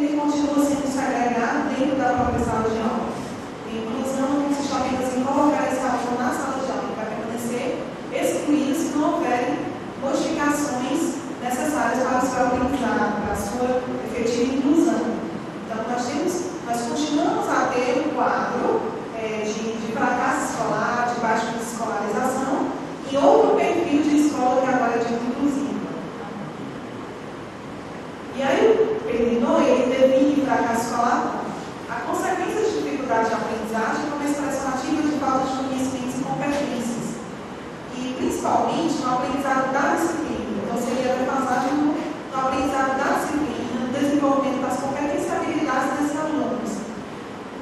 ele continua sendo segregado dentro da própria sala de aula. Inclusão não consiste apenas em colocar esse aluno na sala de aula, ele vai permanecer excluído se não houverem modificações necessárias para o seu aprendizado, para a sua efetiva inclusão. Então, nós continuamos a ter um quadro de fracasso escolar, de baixa escolarização e outro perfil de escola que agora é de inclusiva. E aí, ele define fracasso escolar. A consequência de dificuldade de aprendizagem é uma expressão ativa de falta de conhecimentos e competências. E, principalmente, no aprendizado da disciplina. Então, seria a defasagem no aprendizado da disciplina, no desenvolvimento das competências e habilidades desses alunos.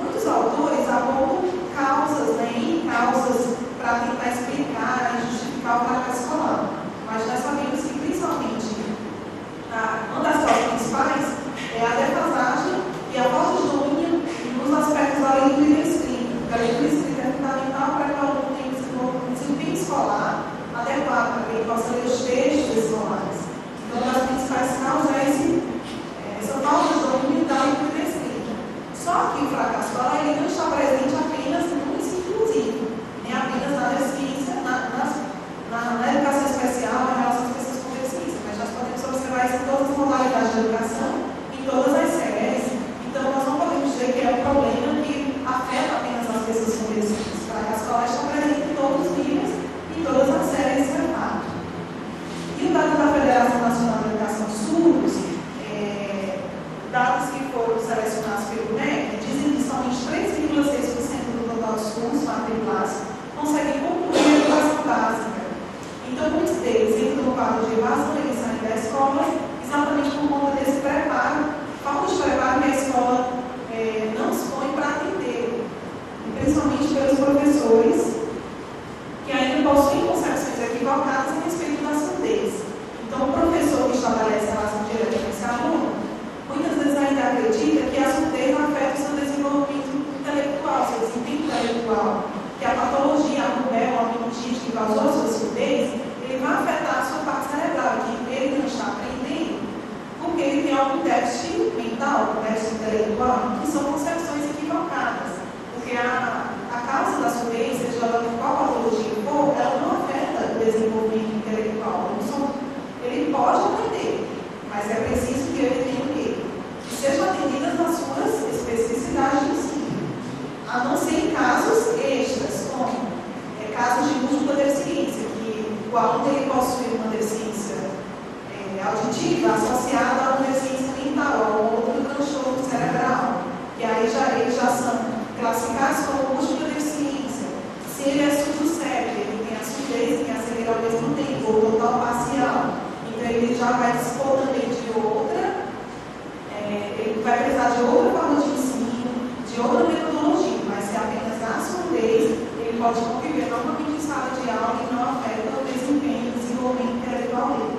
Muitos autores apontam causas para tentar explicar e justificar o fracasso escolar. Mas nós sabemos que, principalmente, uma das causas principais é a defasagem e a falta de domínio nos aspectos da leitura e da escrita. A leitura e escrita é fundamental para que o aluno tenha um desempenho escolar adequado, para que ele possa ler os textos escolares. Então, uma das principais causas é essa falta de domínio da leitura e da escrita. Só que o fracasso escolar ele não está presente apenas no ensino inclusivo, nem apenas na deficiência, na educação especial, em relação às pessoas com deficiência, mas nós podemos observar isso em todas as modalidades de educação, em todas as séries. Então, nós não podemos dizer que é um problema que afeta apenas as pessoas com deficiência. O fracasso escolar está presente em todos os níveis, em todas as séries de fato. E o dado da Federação Nacional de Educação Surdos, dados que foram selecionados pelo MEC, dizem que somente 3,6% do total dos surdos matriculados conseguem concluir a educação básica. Então, muitos deles entram no quadro de evasão e saem da escola, exatamente por conta desse preparo, falta de preparo que a escola não dispõe para atender, principalmente pelos professores, que ainda possuem concepções equivocadas a respeito da surdez. Então, o professor que estabelece a relação direta com esse aluno, muitas vezes ainda acredita que a surdez afeta o seu desenvolvimento intelectual, seu desempenho intelectual, que a patologia, a rubéola, a meningite que causou a sua surdez, ele vai afetar a sua parte cerebral, que ele não está aprendendo, porque ele tem algum déficit mental, déficit intelectual, que são concepções equivocadas. Porque a causa da surdez, seja ela de qual patologia for, ela não afeta o desenvolvimento intelectual. Ele pode aprender, mas é preciso que ele tenha o quê? Que sejam atendidas as suas especificidades de ensino. A não ser em casos extras, como casos de múltipla deficiência, que o aluno ele possui uma deficiência auditiva associada a uma deficiência mental, a um outro transtorno cerebral, que aí eles já são classificados como múltipla deficiência. Se ele é surdo cego, ele tem a surdez e tem a cegueira ao mesmo tempo, ou total parcial, então ele já vai dispor também de outra, ele vai precisar de outra forma de ensino, de outra metodologia, mas se apenas na surdez, ele pode conviver normalmente em sala de aula e não afeta o desempenho e desenvolvimento intelectual dele.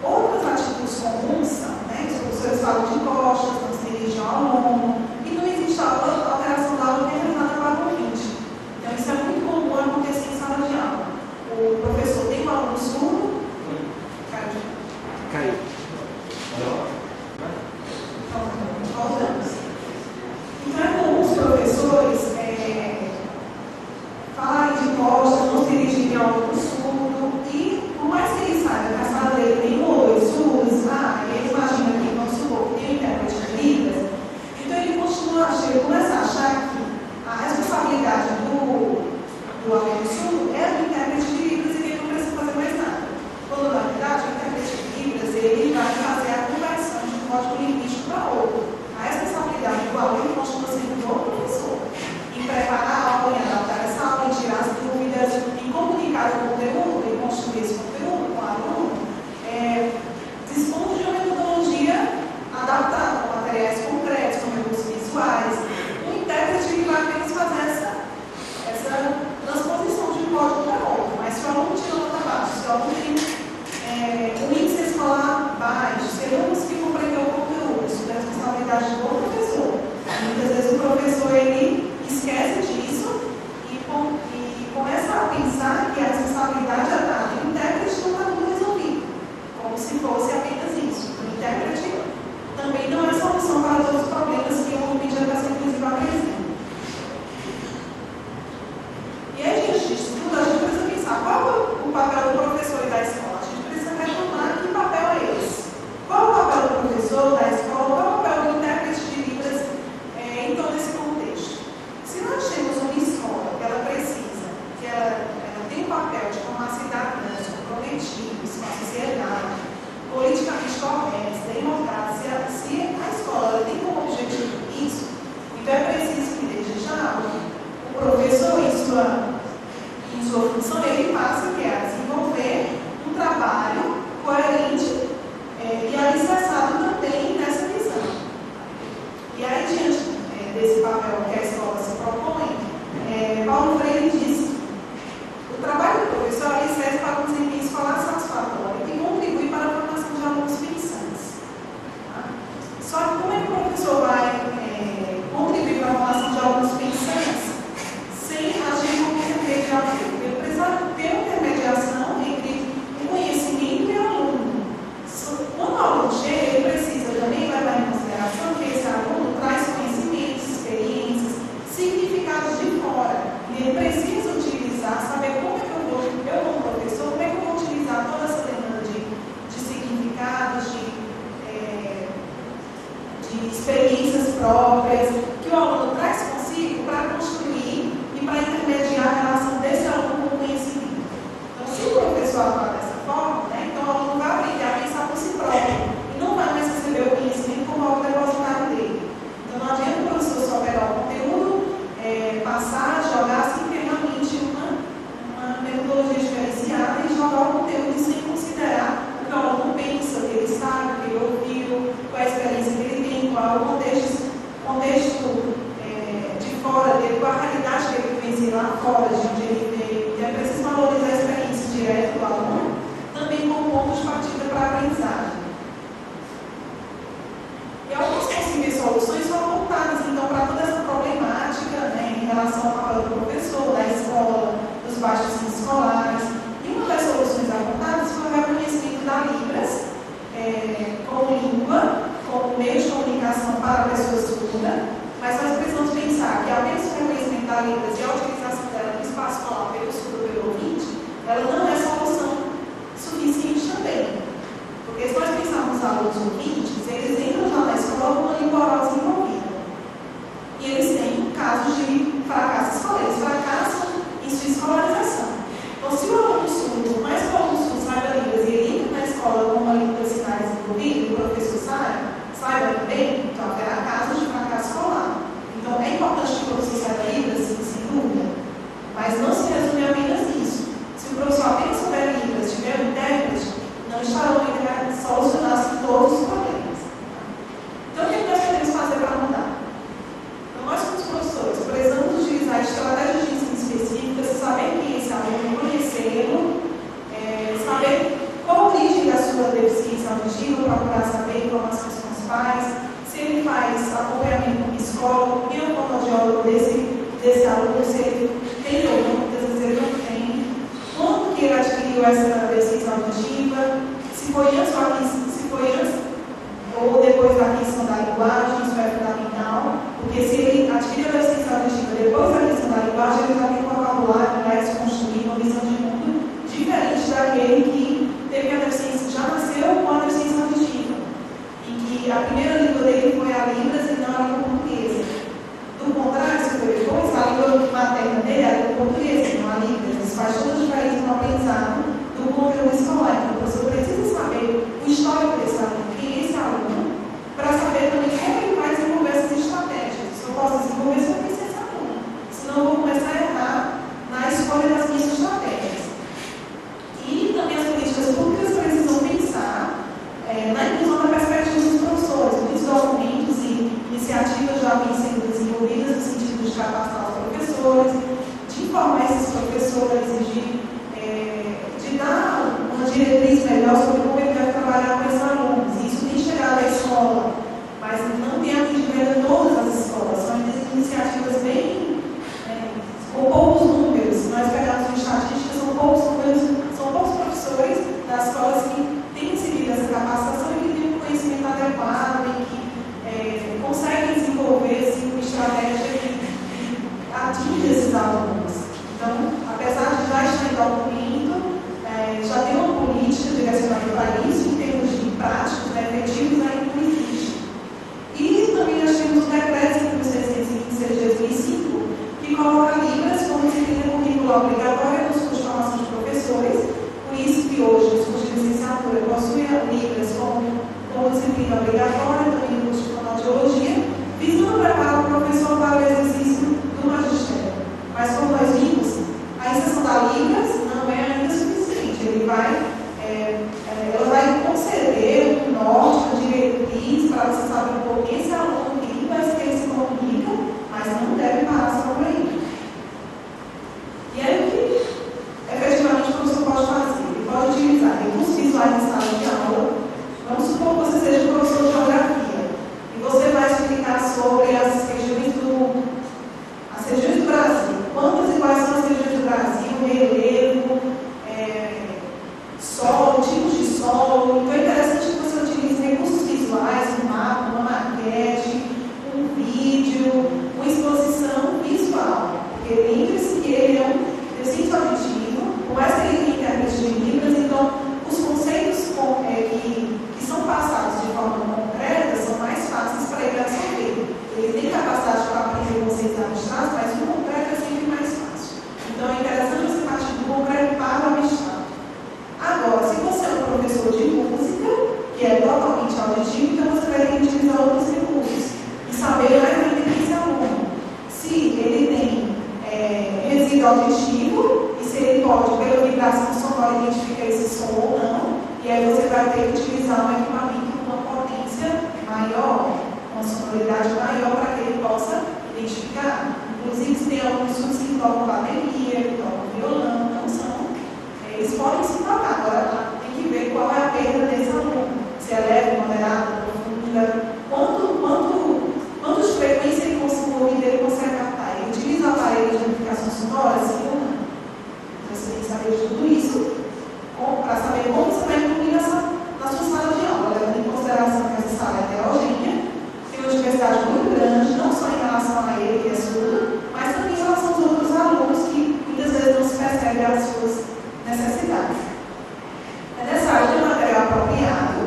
Outras atitudes comuns são, os professores falam de costas, não se dirigem ao aluno, e não existe alteração da aula que é realizada para o ouvinte. Então, isso é muito comum acontecer em sala de aula. O professor tem um aluno surdo. Caiu. Voltamos. Então, é comum os professores falarem de costas, não se dirigirem ao aluno surdo, e por mais que ele saiba que a sala dele tem um ou dois surdos, ele imagina que, vamos supor, que tem um intérprete de Libras, então ele começa a achar que a responsabilidade do aluno surdo é do intérprete de Libras e que ele não precisa fazer mais nada. Quando, na verdade, o intérprete de Libras ele vai fazer a conversão de um código linguístico para outro. A responsabilidade do aluno continua sendo do professor em preparar a aula, em adaptar essa aula, em tirar as dúvidas, em comunicar o conteúdo, em construir esse conteúdo com o aluno, dispondo de uma metodologia adaptada, com materiais concretos, com recursos visuais. O intérprete ele vai apenas fazer essa transposição de um código para outro, mas se o aluno tira nota baixa, se o aluno tem um índice escolar baixo, se ele não conseguir compreender o conteúdo, isso é responsabilidade do professor. Muitas vezes o professor ele esquece disso e começa a pensar que a responsabilidade ele passa a desenvolver um trabalho coerente e alicerçado também nessa visão. E aí, diante desse papel que a escola se propõe, Paulo Freire diz: o trabalho do professor serve para um desempenho escolar satisfatório e contribui para a formação de alunos pensantes. Tá? Só que como é que o professor vai contribuir para a formação de alunos pensantes sem agir como intermediador? Ele precisa ter uma intermediação entre o conhecimento e o aluno. Quando o aluno chega, ele precisa também levar em consideração que esse aluno traz conhecimentos, experiências, significados de fora. E ele precisa utilizar, saber como é que eu como professor, como é que eu vou utilizar toda essa demanda de significados, de experiências próprias, que o aluno traz consigo para construir e para intermediar a relação desse aluno com o conhecimento. Então, se o professor atuar dessa forma, então o aluno vai aprender a pensar por si próprio e não vai mais receber o conhecimento como algo depositário dele. Então, não adianta o professor só pegar o conteúdo, passar, jogar simplesmente uma metodologia diferenciada e jogar o conteúdo sem considerar o que o aluno pensa, o que ele sabe, o que ele ouviu, qual a experiência que ele tem, qual é o contexto de fora dele, qual a realidade que ele vivencia lá fora, de onde ele veio. E é preciso valorizar a experiência direta do aluno, também como ponto de partida para a aprendizagem. E algumas possíveis soluções são apontadas, então, para toda essa problemática, em relação ao papel do professor, da escola, dos baixos escolares. E uma das soluções apontadas foi o reconhecimento da Libras como língua, como meio de comunicação para a pessoa surda, mas nós precisamos pensar que apenas o reconhecimento da Libras e a utilização dela no espaço escolar pelo surdo ou pelo ouvinte, ela não é solução suficiente também. Porque se nós pensarmos nos alunos ouvintes, eles entram já na escola com uma língua oral desenvolvida. E eles têm casos de fracasso escolar, eles fracassam em sua escolarização. Então, se o aluno surdo, por mais que o aluno surdo saiba Libras e ele entra na escola com uma língua de sinais desenvolvida, e o professor saiba também, então haverá casos de fracasso escolar. Então, é importante que o professor saiba Libras, sem dúvida, mas não se resume apenas isso. Se o professor apenas souber Libras, tiver um intérprete, não estarão ainda solucionados todos os problemas. Então, o que nós podemos fazer para mudar? Então, nós, como professores, precisamos utilizar estratégias de ensino específicas, saber quem é esse aluno, conhecê-lo, saber qual a origem da sua deficiência auditiva, procurar saber informações com os pais, se ele faz acompanhamento com o psicólogo, quem é o fonoaudiólogo desse aluno, se ele tem ou não, muitas vezes ele não tem, quando que ele adquiriu essa deficiência auditiva, se foi antes ou depois da aquisição da linguagem, isso é fundamental, porque se ele adquire a deficiência auditiva depois da aquisição da linguagem, ele já tem um vocabulário, construído, uma visão de mundo diferente daquele que teve a deficiência, já nasceu com a deficiência auditiva, e que a primeira língua dele foi a Libras e não a língua portuguesa. Do contrário, se foi depois, a língua materna dele era a língua portuguesa, não a Libras. Isso faz toda a diferença no aprendizado do conteúdo escolar. Então, o professor precisa saber o histórico desse aluno, quem é esse aluno, para saber também como ele vai desenvolver essas estratégias. Se eu posso desenvolver, se eu conhecer esse aluno. Senão eu vou começar a errar na escolha das minhas estratégias. E também as políticas públicas precisam pensar na inclusão da perspectiva dos professores. Muitos documentos e iniciativas já vêm sendo desenvolvidas no sentido de capacitar os professores, de informar esses professores e de dar uma diretriz melhor sobre como ele deve trabalhar com esses alunos. E isso tem chegado à escola, mas não tem atingido ainda todas as escolas. São iniciativas bem com poucos números. Se nós pegarmos uma estatística, são poucos números, são poucos professores das escolas que têm recebido essa capacitação e que têm um conhecimento adequado e que conseguem desenvolver uma estratégia que atinge esses alunos. Então, apesar de já estar em documento, já tem uma política direcionada para isso, em termos de práticos, efetivos, ainda não existe. E também nós temos o decreto 5.626 de 2005, que coloca Libras como disciplina curricular obrigatória nos cursos de formação de professores. Por isso que hoje os cursos de licenciatura possuem a Libras como disciplina obrigatória, também no curso de fonoaudiologia, visando preparar o professor para o exercício do magistério. Mas como nós vimos, a inserção da Libras não é vai ter que utilizar um equipamento com uma potência maior, uma sonoridade maior, para que ele possa identificar. Inclusive, tem alguns estudos que tocam bateria, que tocam violão, não são. Eles podem se tocar, agora tem que ver qual é a perda desse aluno. Se é leve, moderada, profunda, quanto de frequência ele consegue ouvir, ele consegue captar. Ele utiliza o aparelho de amplificação sonora, sim ou não? Então, você tem que saber de tudo isso para saber como você vai incluir na sua sala de aula, levando em consideração que essa sala é heterogênea, tem uma diversidade muito grande, não só em relação a ele, que é surdo, mas também em relação aos outros alunos que muitas vezes não se percebem as suas necessidades. É necessário ter material apropriado,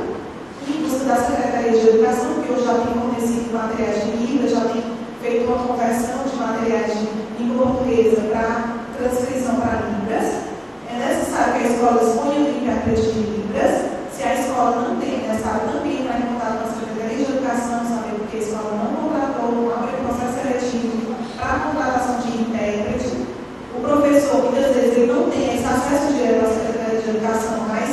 em busca da Secretaria de Educação, que hoje já tem fornecido materiais de Libras, já tem feito uma conversão de materiais de língua portuguesa para transcrição para Libras. É necessário que a escola exponha o intérprete de Libras. Se a escola não tem, é necessário também entrar em contato com a Secretaria de Educação, saber porque a escola não contratou, não abriu processo seletivo para a contratação de intérprete. O professor, muitas vezes, ele não tem esse acesso direto à Secretaria de Educação, mas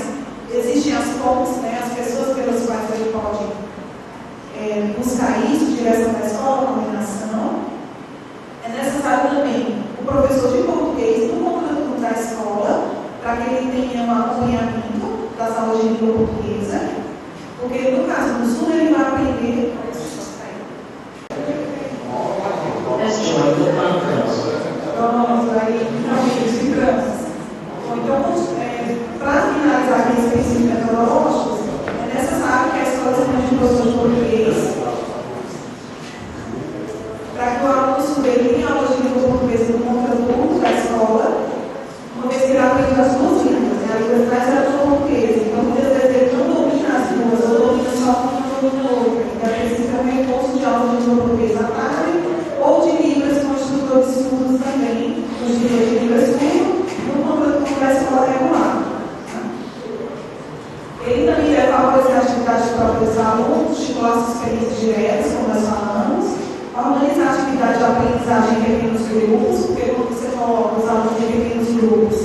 existem as pontes, né, as pessoas pelas quais ele pode buscar isso, direção da escola, combinação. É necessário também o professor de português no contrato da escola, para que ele tenha um acompanhamento das aulas de língua portuguesa, porque no caso do sul ele vai aprender. Pronto, aí finalmente ficamos. Então, para finalizar aqui esse princípio metodológico, é necessário que a escola tenha de professor de português, para que o aluno sul tenha aulas de língua portuguesa no contrato da escola, uma vez que ele aprende as duas línguas, né? A língua traz a língua portuguesa. Então, muitas vezes ele não domina as duas, ou domina só uma e não domina outra. Então, precisa ter um recurso de aula de língua portuguesa à tarde, ou de Libras com instrutor de estudos também, o instrutor de Libras no contrato da escola regular. Ele também deve favorecer a atividade própria dos alunos, estimular as experiências diretas, como nós falamos, organizar a atividade de aprendizagem em pequenos grupos, porque quando você coloca os alunos em pequenos grupos,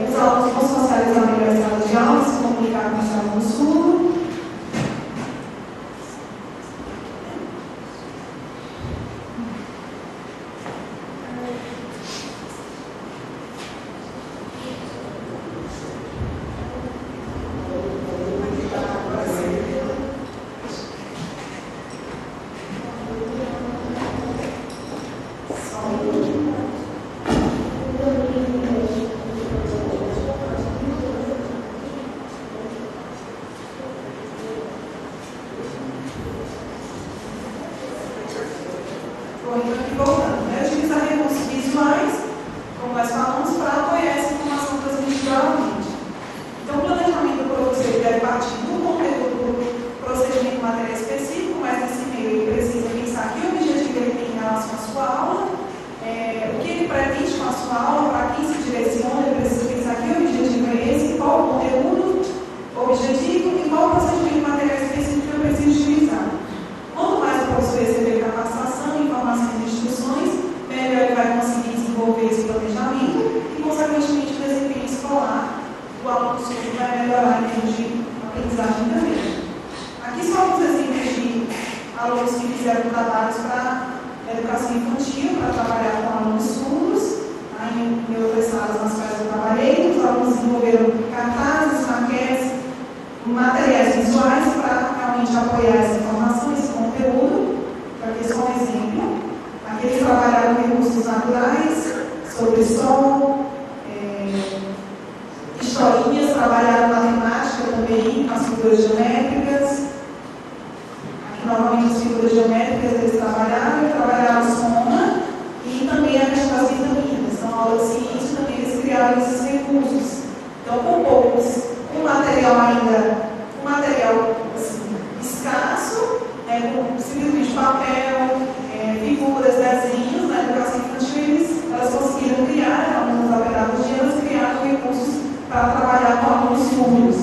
os alunos vão socializar melhor a sala de aula, se comunicar com os alunos surdos. Voltando, né? Utilizar recursos visuais, como nós falamos, para apoiar essa informação transmitida oralmente. Então, o planejamento do professor deve partir do conteúdo do procedimento material específico, mas nesse meio ele precisa pensar que objetivo ele tem em relação à sua aula, o que ele pretende com a sua aula, para quem se direciona, ele precisa pensar que objetivo é esse, qual o conteúdo, objetivo e qual o procedimento material específico que eu preciso utilizar. Quanto mais o professor receber capacitação, informações e instruções, melhor ele vai conseguir desenvolver esse planejamento e, consequentemente, o desempenho escolar do aluno surdo vai melhorar em termos de aprendizagem também. Aqui são alguns exemplos de alunos que fizeram trabalhos para educação infantil, para trabalhar com alunos surdos. Em outras salas nas quais eu trabalhei, os alunos desenvolveram cartazes, maquetes, materiais visuais para realmente apoiar essa informação, esse conteúdo, para ter só um exemplo. Aqui eles trabalharam recursos naturais, sobre sol, historinhas, trabalharam matemática também, as figuras geométricas. Aqui novamente as figuras geométricas eles trabalharam soma e também a questão das vitaminas. São aulas de ciência, também eles criaram esses recursos. Então, com poucos, um material ainda, assim, escasso, com simplesmente papel, figuras, desenhos, na educação infantil, elas conseguiram criar, algumas da pedagogia, elas criaram recursos para trabalhar com alunos surdos,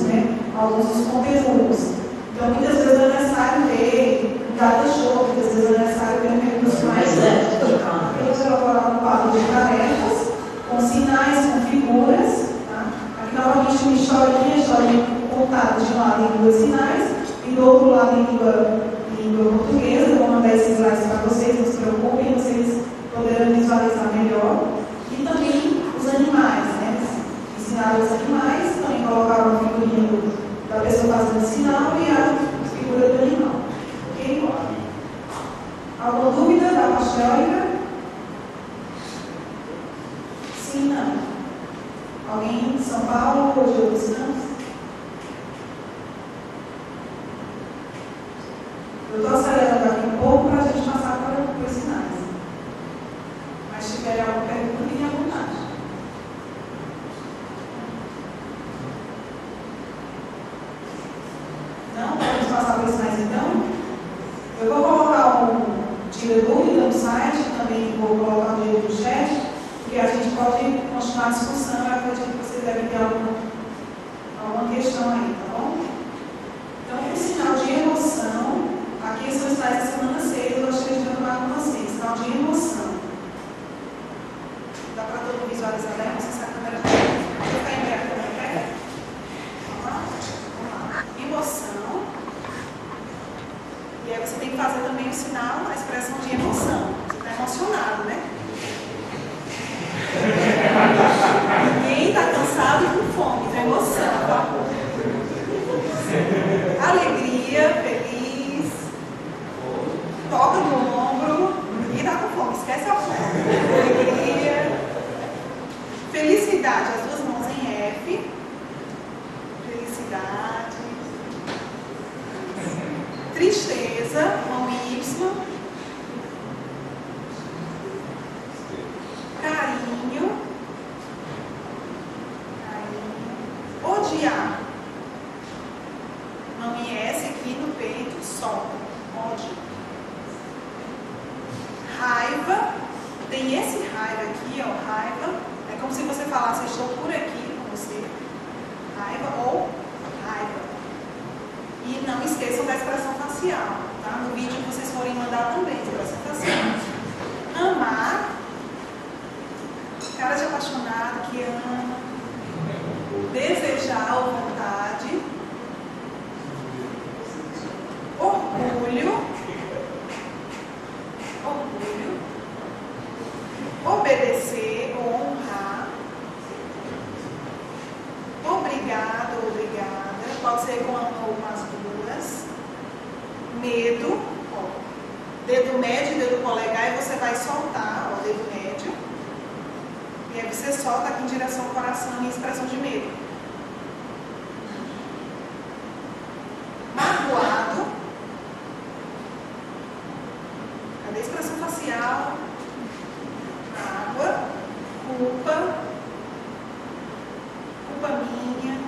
alguns dos conteúdos. Então, muitas vezes é necessário ter um data show, muitas vezes é necessário ter um recurso mais eles elaboraram um quadro de tarefas, com sinais, com figuras. Tá? Aqui, novamente, uma historinha contadas de um lado em línguas sinais e do outro lado em língua portuguesa. Eu vou mandar esses slides para vocês, não se preocupem, vocês poderão visualizar melhor. E também os animais, né? Ensinar os animais, também colocar o figurino da pessoa fazendo sinal e a figura do animal. Ok? Alguma dúvida da parte teórica? Sim, não. Alguém de São Paulo ou de outros campos? Eu estou acelerando aqui um pouco para a gente passar para os sinais. Mas se tiver alguma pergunta, fique à vontade. Não? Vamos passar para os sinais então? Eu vou colocar um tira dúvida no site, também vou colocar no jeito do chat, porque a gente pode continuar a discussão. Eu acredito que vocês devem ter alguma questão aí, tá bom? Então, o sinal de emoção, aqui são os slides da semana 6, eu gostaria de falar com vocês. Sinal de emoção. Dá para todo mundo visualizar bem? Não sei se a câmera está aí. Vou ficar em pé, a câmera pega? Vamos lá. Emoção. E aí você tem que fazer também o sinal, a expressão de emoção. Você está emocionado, né? Ninguém está cansado e com fome, tem emoção, tá? Alegria, feliz, toca no ombro, ninguém está com fome, esquece a fome. Alegria, felicidade, as duas mãos em F, felicidade, tristeza, mão em Y, carinho, odiar, mão em S aqui no peito, solta, ódio. Raiva, tem esse raiva aqui, ó, raiva, é como se você falasse, estou por aqui com você, raiva ou raiva. E não esqueçam da expressão facial, tá? No vídeo que vocês forem mandar também, expressão facial. Amar, cara de apaixonado que ama, desejar ou vontade, orgulho, obedecer ou honrar, obrigado ou obrigada, pode ser com uma ou com as duas, medo, ó, dedo médio e dedo polegar, e você vai soltar, ó, dedo médio, e aí você solta aqui em direção ao coração em expressão de medo. Magoado, cadê a expressão facial? Água, culpa minha,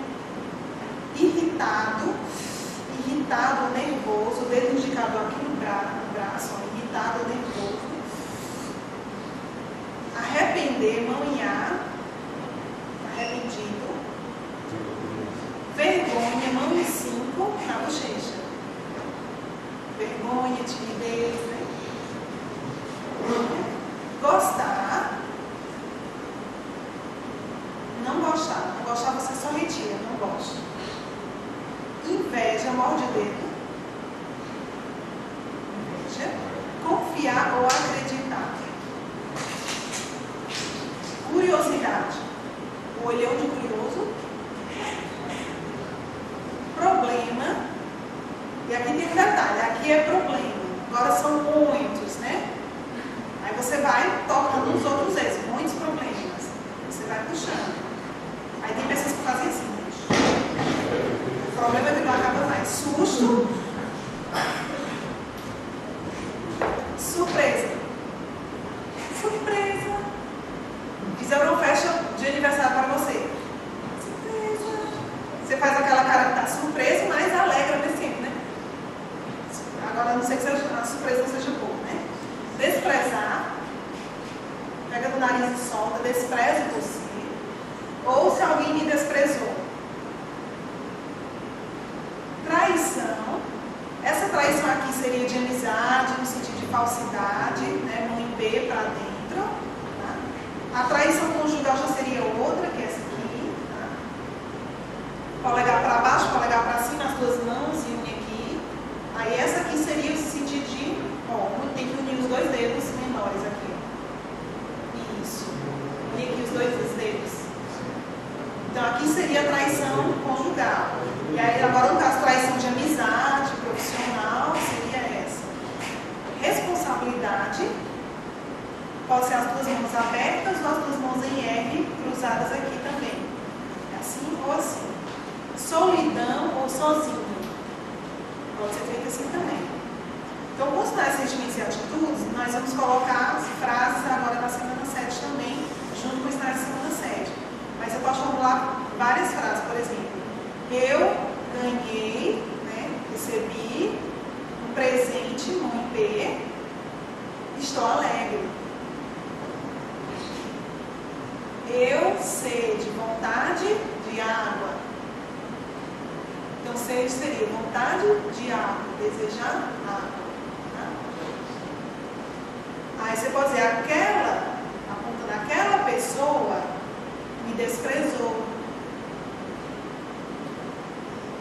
irritado, nervoso, dedo indicador aqui no braço, ó, irritado, nervoso, arrepender, mão em A, arrependido, vergonha, mão em 5, na bochecha, vergonha, timidez, né? Gostar, não gostar você só retira, não gosta. Inveja, morde o dedo, inveja, confiar ou acreditar. Curiosidade, o olhão de curioso, problema, e aqui tem um detalhe, aqui é problema, agora são muitos, né? Aí você vai tocando nos outros ex, muitos problemas, você vai puxando. Aí tem pessoas que fazem assim, o problema é que não acaba mais. Susto, surpresa, fizeram festa de aniversário para você, surpresa, você faz aquela cara que está surpresa, mas alegra nesse tempo, né? Agora, a não sei que a surpresa não seja pouco, né? Desprezar, pega do nariz e solta, despreze você, ou se alguém me desprezou. Traição, essa traição aqui seria de amizade, no sentido de falsidade, né? Mão em B para dentro, tá? A traição conjugal já seria outra, que é essa aqui, tá? Polegar para baixo, assim nas duas mãos e une aqui. Aí essa aqui seria o sentido de, ó, tem que unir os dois dedos menores aqui. Isso. Unir aqui os dois dedos. Então aqui seria a traição conjugal. E aí agora no caso traição de amizade, profissional, seria essa. Responsabilidade. Pode ser as duas mãos abertas ou as duas mãos em R cruzadas aqui também. Assim ou assim. Solidão ou sozinho. Pode ser feito assim também. Então, com os tais sentimentos e atitudes, nós vamos colocar as frases agora na semana 7 também, junto com os tais da semana 7. Mas eu posso formular várias frases, por exemplo. Eu ganhei, né, recebi um presente no IP, estou alegre. Eu sede, vontade de água. Então, sede seria vontade de água, desejar água. Tá? Aí você pode dizer, aquela, apontando aquela pessoa me desprezou.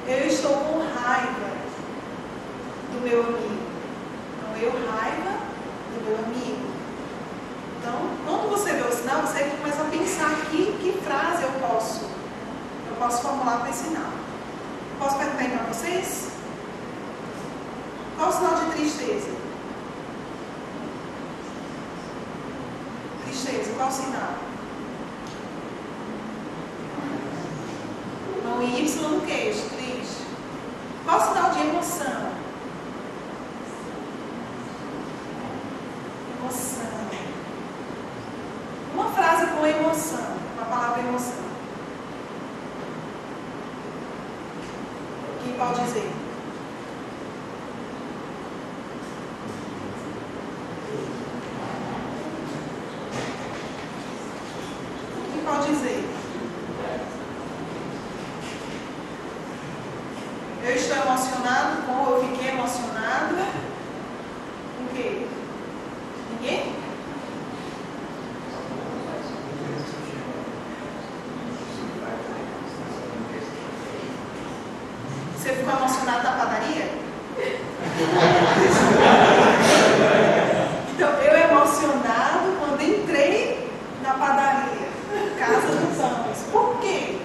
Eu estou com raiva do meu amigo. Então, eu raiva do meu amigo. Então, quando você vê o sinal, você começa a pensar aqui que frase eu posso formular com esse sinal. Posso perguntar para vocês? Qual o sinal de tristeza? Tristeza, qual o sinal? Mão Y no queixo, triste. Qual o sinal de emoção? Emoção. Uma frase com emoção, uma palavra emoção. Quem pode dizer? Quem pode dizer? Eu estou emocionado com, eu fiquei emocionado. Com o quê? Ninguém? Você ficou emocionado na padaria? Então, eu emocionado quando entrei na padaria, Casa dos Pães. Por quê?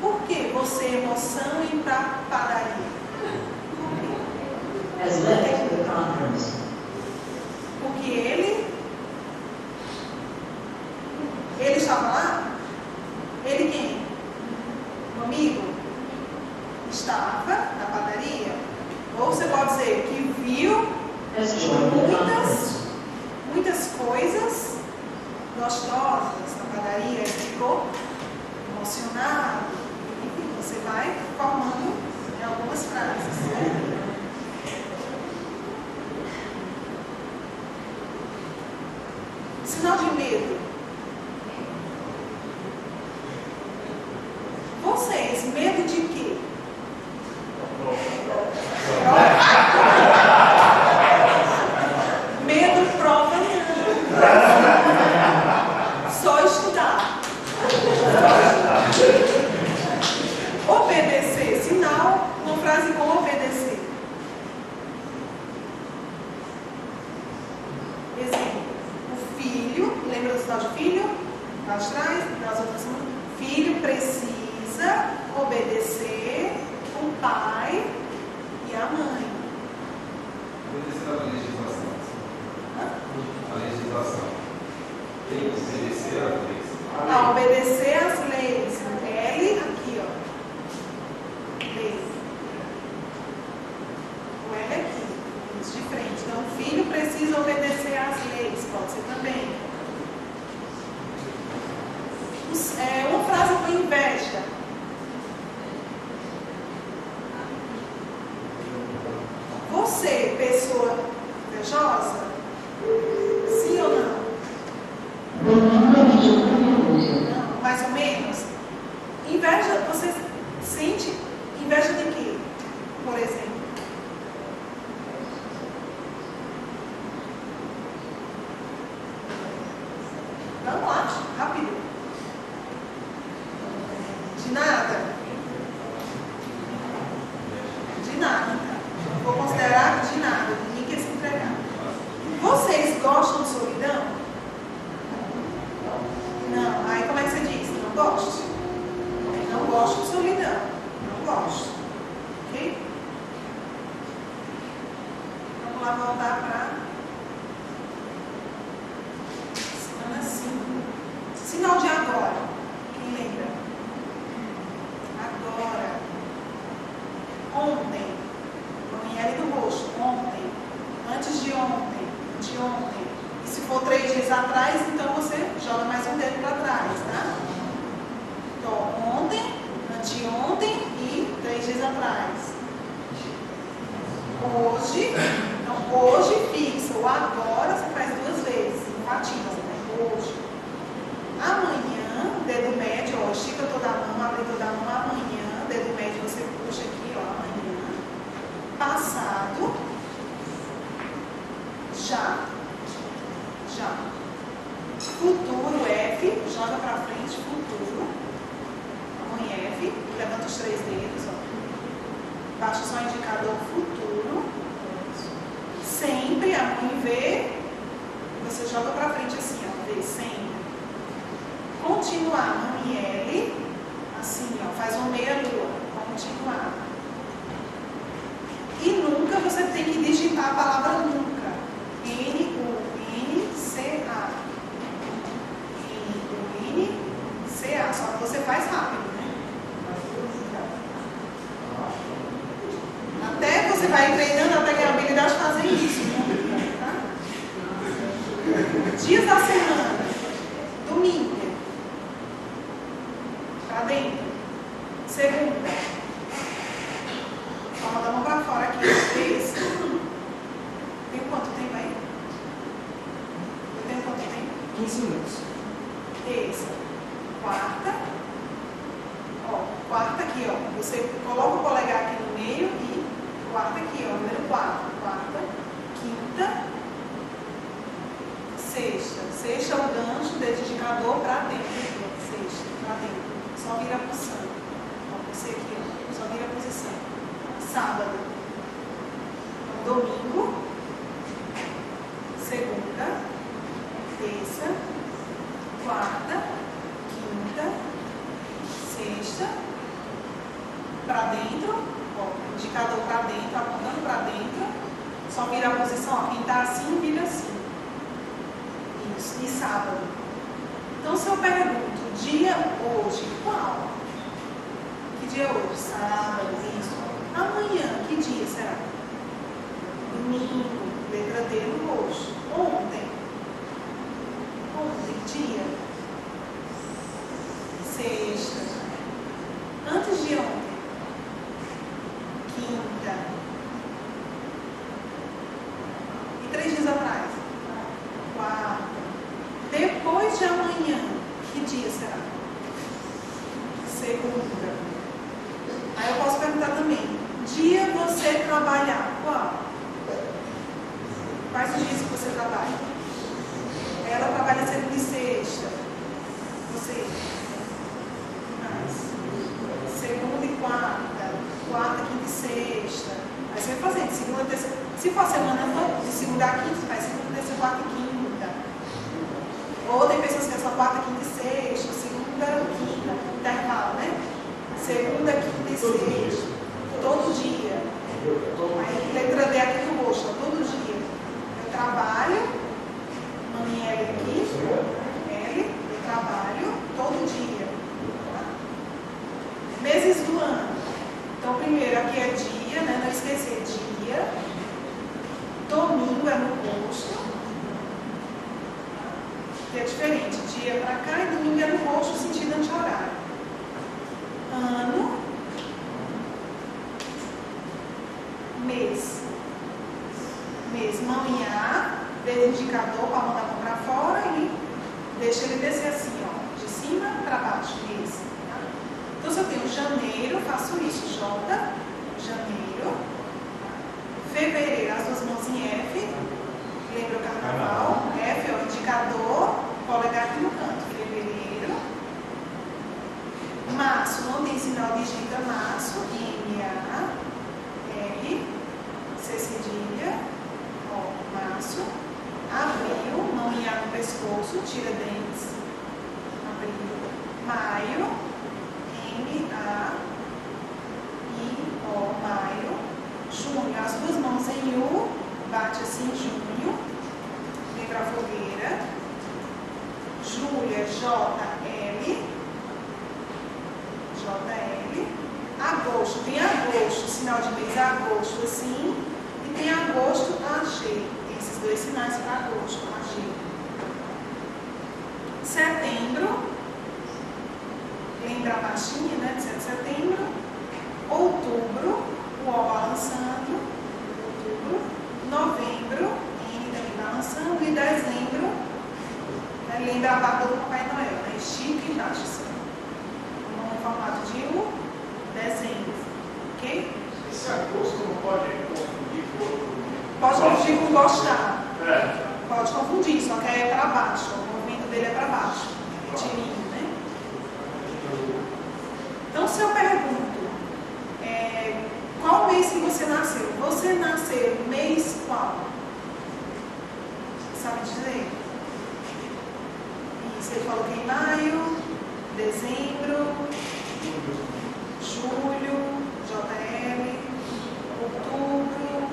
Por que você emoção ir para a padaria? Has left the conference. Porque ele estava lá? Ele quem? Um amigo? Estava na padaria. Ou você pode dizer que viu muitas coisas gostosas na padaria e ficou emocionado. Enfim, você vai formando algumas frases. Né? Sinal de medo. Vocês, medo de quê? Medo prova não. Só estudar. Obedecer. Sinal, uma frase com obedecer. Exemplo. O filho, lembra do sinal de filho? Lá atrás, das outras semanas. Filho precisa obedecer o pai e a mãe. Obedecer a legislação. A legislação. Tem que obedecer às leis. A obedecer às leis. L aqui, ó. Lei. O L aqui. Isso de frente. Então, o filho precisa obedecer às leis. Pode ser também. Uma frase com inveja. Você, pessoa invejosa? Sim ou não? Não, mais ou menos. Inveja, você sente inveja de quê? Por exemplo. Vamos lá, rápido. De nada? gosto de solidão. Não gosto. Ok? Vamos lá voltar para semana 5. Sinal de agora. Quem lembra? Agora. Ontem. Vamos em do rosto. Ontem. Antes de ontem. Anteontem. E se for 3 dias atrás, então você joga mais um dedo para trás, tá? Então, ontem, anteontem e 3 dias atrás. Hoje, então hoje fixa. O agora você faz 2 vezes. Enfatiza, né? Hoje. Amanhã, dedo médio, ó, estica toda a mão, abre toda a mão. Amanhã, dedo médio, você puxa aqui, ó, amanhã. Passado. Já. Já. Futuro, F, joga pra frente, futuro. A mão em F, levanta os 3 dedos, ó. Baixa só o indicador futuro. Sempre, a mão em V, você joga pra frente assim, ó, V, sempre. Continuar, a mão em L, assim, ó, faz uma meia lua. Continuar. E nunca você tem que digitar a palavra nunca. N-U-N-C-A. N-U-N-C-A. Só que você faz rápido, né? Até você vai treinando até ganhar a habilidade de fazer isso. Tá? Dias da semana. Domingo. Pra dentro. Segunda. Palma da mão pra fora aqui. Terça. Tem quanto tempo aí? Eu tenho quanto tempo? 15 minutos. Terça. Quarta. Ó, quarta aqui, ó. Você coloca o polegar aqui no meio e quarta aqui, ó. Número 4. Quarta. Quinta. Sexta. Sexta é o gancho, dedo indicador pra dentro. Sexta, pra dentro. Só vira a posição. Ó, você aqui, ó. Só vira a posição. Sábado. Domingo. Segunda. Terça. Quarta. Quinta. Sexta. Pra dentro. Ó, indicador pra dentro, apontando pra dentro. Só vira a posição, ó. Quem tá assim, vira assim. Isso. E sábado. Então, se eu pergunto, dia hoje, qual? Que dia é hoje? Sábado, isso. Amanhã, que dia será? Domingo, letra D no rosto. Ontem. Ontem, dia. Sexta. Antes de ontem. Quinta. E 3 dias atrás. Quarta. Depois de amanhã, que dia será? Segunda. Aí eu posso perguntar também, dia você trabalhar, qual? Quais os dias que você trabalha? Ela trabalha segunda e sexta. Você? Mais. Segunda e quarta. Quarta, quinta e sexta. Aí você vai fazendo, segunda, terça. Se for a semana de segunda a quinta, você faz segunda, terça, quarta e quinta. Ou tem pessoas que são quarta, quinta e sexta, segunda, quinta, intervalo, né? Segunda, quinta e sexta, todo dia. Aí letra D aqui no rosto, todo dia. Eu trabalho, mãe L aqui, L, eu trabalho todo dia. Tá? Meses do ano. Então, primeiro aqui é dia, né? Não esquecer, dia. Domingo é no rosto. Que é diferente, dia para cá e domingo é no rosto, sentido anti-horário. Ano, mês. Mês, mão em A, dedo indicador, palma da mão para fora e deixa ele descer assim, ó, de cima para baixo, mês. Tá? Então, se eu tenho janeiro, faço isso, J, janeiro. Fevereiro, as duas mãos em F. Lembra o carnaval? F é o indicador, polegar aqui no canto. Fevereiro. Março, não tem sinal, digita março. M-A, R, C cedilha. Ó, março. Abril, mão em A no pescoço, tira dentes. Abril. Maio, M-A, JL. Agosto, tem agosto, sinal de mês agosto assim, e tem agosto AG. Tem esses dois sinais para agosto, AG. Setembro, lembra a pastinha, né, de 7 de setembro. Outubro, o O balançando, outubro. Novembro, N também balançando. E dezembro, né, lembra a barba do Papai Noel, né, estica embaixo, assim, no formato de U, dezembro, ok? Esse agosto não pode confundir com outro. Pode confundir com gostar. É. Pode confundir, só que é para baixo, o movimento dele é para baixo, tirinho, né? Então, se eu pergunto, qual mês que você nasceu? Você nasceu mês qual? Sabe dizer? Isso, ele falou que em maio, dezembro, julho, JL, outubro,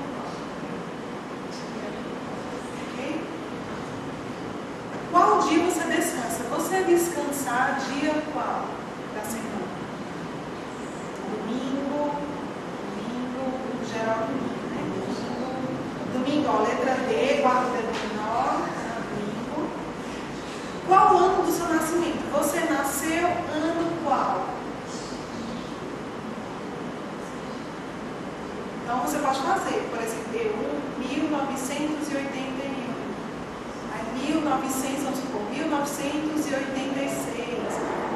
ok? Qual dia você descansa? Você descansar dia qual da semana? Domingo, no geral domingo, né? Domingo, ó, letra D, quarto dedo menor, domingo. Qual ano do seu nascimento? Você nasceu ano qual? Então você pode fazer, por exemplo, D1, 1981. Aí 1900, vamos supor, 1986,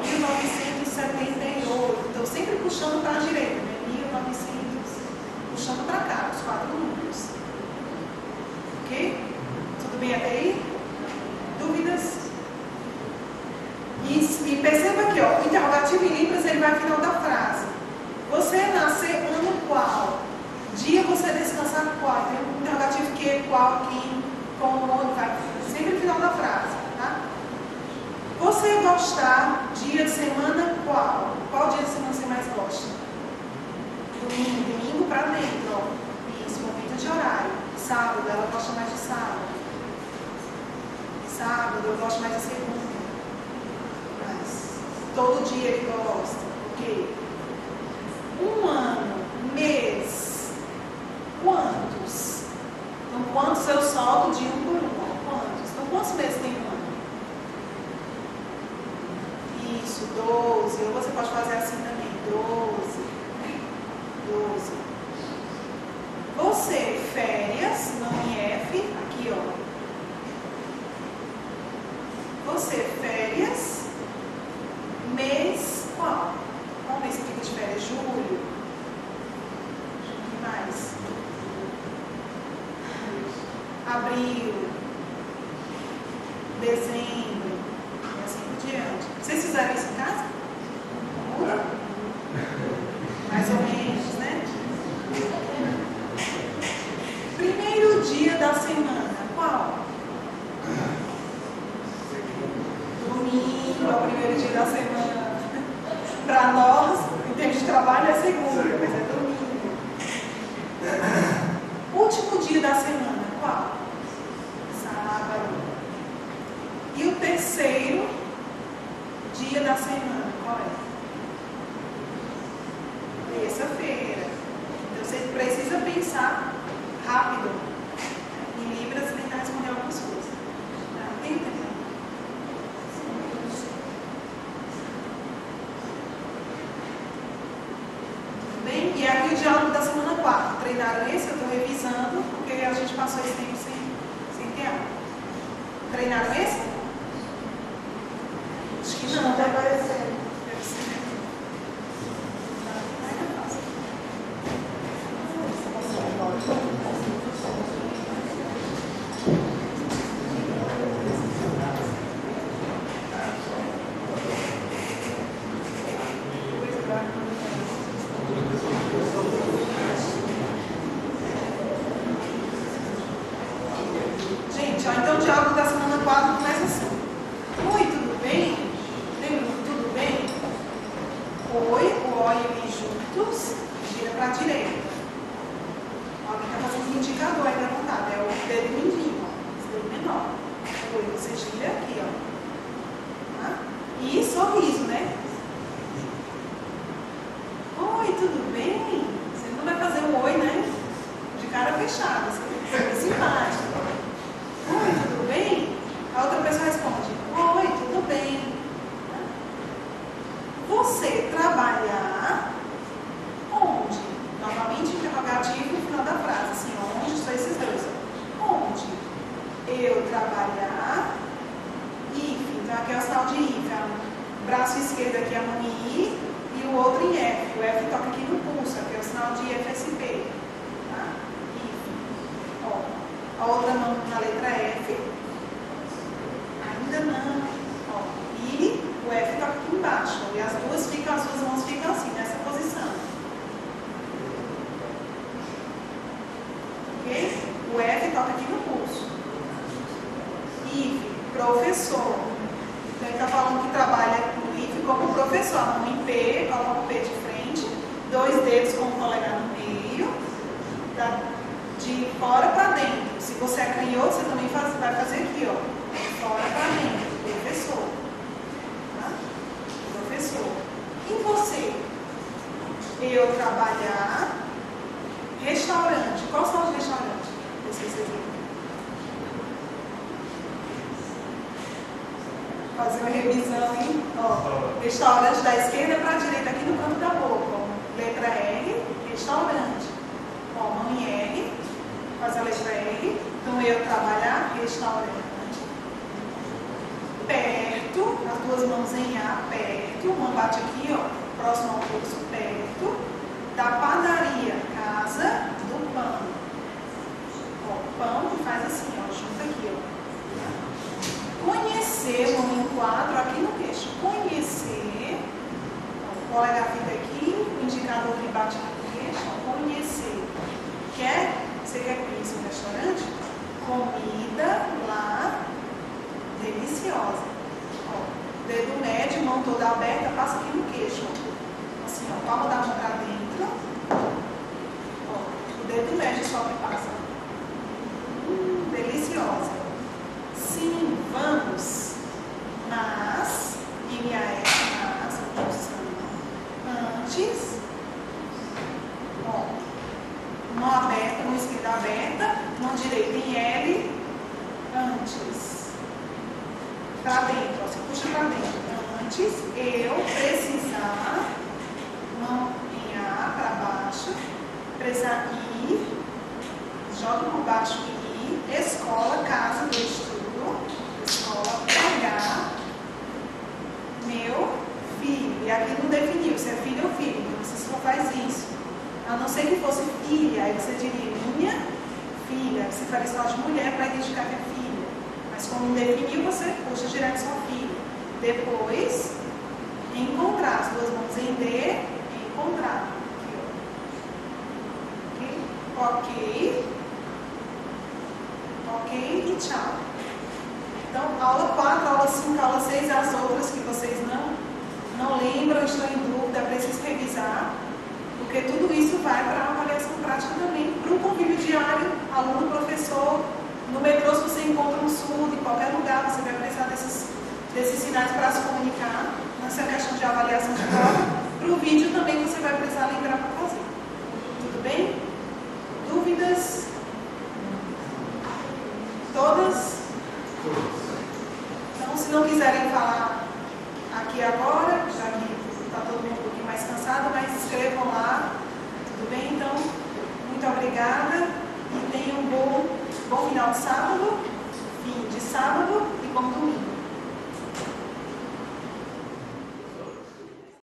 1978. Então sempre puxando para a direita, né? 1900, puxando para cá, os 4 números. Ok? Tudo bem até aí? Dúvidas? E perceba aqui, ó, o interrogativo em Libras ele vai ao final da frase. Você nasceu ano qual? Dia você descansar qual? Tem um interrogativo que, qual, quem, como, onde, vai sempre no final da frase, tá? Você gostar dia de semana qual? Qual dia de semana você mais gosta? Domingo para dentro, ó. Isso, momento de horário. Sábado, ela gosta mais de sábado. Sábado, eu gosto mais de segunda. Mas todo dia ele gosta. Ok. Um ano, mês, quantos? Então, quantos eu solto de um por um? Quantos? Então, quantos meses tem um ano? Isso, 12. Ou você pode fazer assim também, 12. 12. Você, férias, não em F, aqui, ó. Você, férias, mês, qual? Qual mês você fica de férias? Julho. O que mais? Abril. Dezembro. E assim por diante. Vocês fizeram isso em casa? Mais ou menos, né? Primeiro dia da semana, qual? Domingo, é o primeiro dia da semana. Para nós, em termos de trabalho, é segunda, mas é domingo. Último dia da semana, qual? Sábado. E o terceiro dia da semana, qual é? Terça-feira. Então você precisa pensar rápido em Libras e tentar responder algumas coisas. Tá? Tenta. Tudo bem? E aqui o diálogo da semana 4. Treinaram esse? Eu estou revisando, porque a gente passou esse tempo sem ter aula. Treinaram esse? Acho que não, tá aparecendo. Deve ser. Gente, ó, então o diálogo da semana 4 começa assim. Oi, tudo bem? Lembra do tudo bem? Oi, o O e o I juntos, gira para a direita. Alguém está fazendo um indicador aí levantado, é o dedo mindinho, ó, esse dedo menor. Oi, você gira aqui, ó. Tá? E sorriso, né? Oi, tudo bem? Você não vai fazer um oi, né? De cara fechada, você é simpático. Oi, tudo bem? A outra pessoa responde, oi, tudo bem. Você trabalhar onde? Novamente, interrogativo no final da frase. Assim, onde são esses dois? Onde? Eu trabalhar. IF. Então, aqui é o sinal de IF. O braço esquerdo aqui é a mão em I e o outro em F. O F toca aqui no pulso. Aqui é o sinal de FSP. Tá? IF. Ó, a outra mão na letra F. Ainda não. Ó, e o F toca aqui embaixo. E as duas mãos ficam assim, nessa posição. Ok? O F toca aqui no pulso. IF, professor. Então ele está falando que trabalha com IF como professor. A mão em P, coloca o P de frente, 2 dedos com o polegar no meio, de fora para dentro. Se você é canhoto, você também vai fazer aqui, ó. De fora para dentro, professor. Tá? Professor. E você? Eu trabalhar. Restaurante. Qual o sinal de restaurante? Vocês viram? Fazer uma revisão, hein? Ó, restaurante da esquerda para a direita, aqui no canto da boca. Ó. Letra R, restaurante. Ó, mão em R, faz a letra R. Então, eu trabalhar, restaurante. Perto, as duas mãos em A, perto. Uma bate aqui, ó, próximo ao pulso, perto. Da padaria, casa do pão. Ó, pão que faz assim, ó, junto aqui, ó. Conhecer, mão em quadro, aqui no queixo. Conhecer, ó, o polegar fica aqui, o indicador que bate no queixo, ó, conhecer. Você quer conhecer um restaurante? Comida lá, deliciosa. Ó, dedo médio, mão toda aberta, passa aqui no queixo, ó. Assim, ó, palma da mão para dentro. Ó, o dedo médio só que passa. Deliciosa. Sim, vamos. Mas, IMAS, mas, antes. Ó, mão aberta, mão esquerda aberta, mão direita em L, antes. Para dentro, ó, você puxa para dentro. Antes, eu precisar. Mão em A para baixo, precisar ir, joga por baixo e ir, escola, casa do estudo, escola, pagar, meu filho. E aqui não definiu se é filho ou filho, então você só faz isso. A não ser que fosse filha, aí você diria minha filha, você faria sinal de mulher para identificar que é filha. Mas como não definiu, você puxa direto sua filha. Depois, encontrar as duas mãos em D. Encontrar. Ok. Ok e tchau. Então, aula 4, aula 5, aula 6, as outras que vocês não lembram, estão em dúvida, precisam revisar, porque tudo isso vai para a avaliação prática também, para o convívio diário, aluno, professor. No metrô, se você encontra um surdo, em qualquer lugar, você vai precisar desses sinais para se comunicar. Nessa questão de avaliação de prova. Para o vídeo também você vai precisar lembrar para fazer. Tudo bem? Dúvidas? Todas? Então, se não quiserem falar aqui agora, já que está todo mundo um pouquinho mais cansado, mas escrevam lá. Tudo bem? Então, muito obrigada e tenham um bom final de sábado, fim de sábado e bom domingo.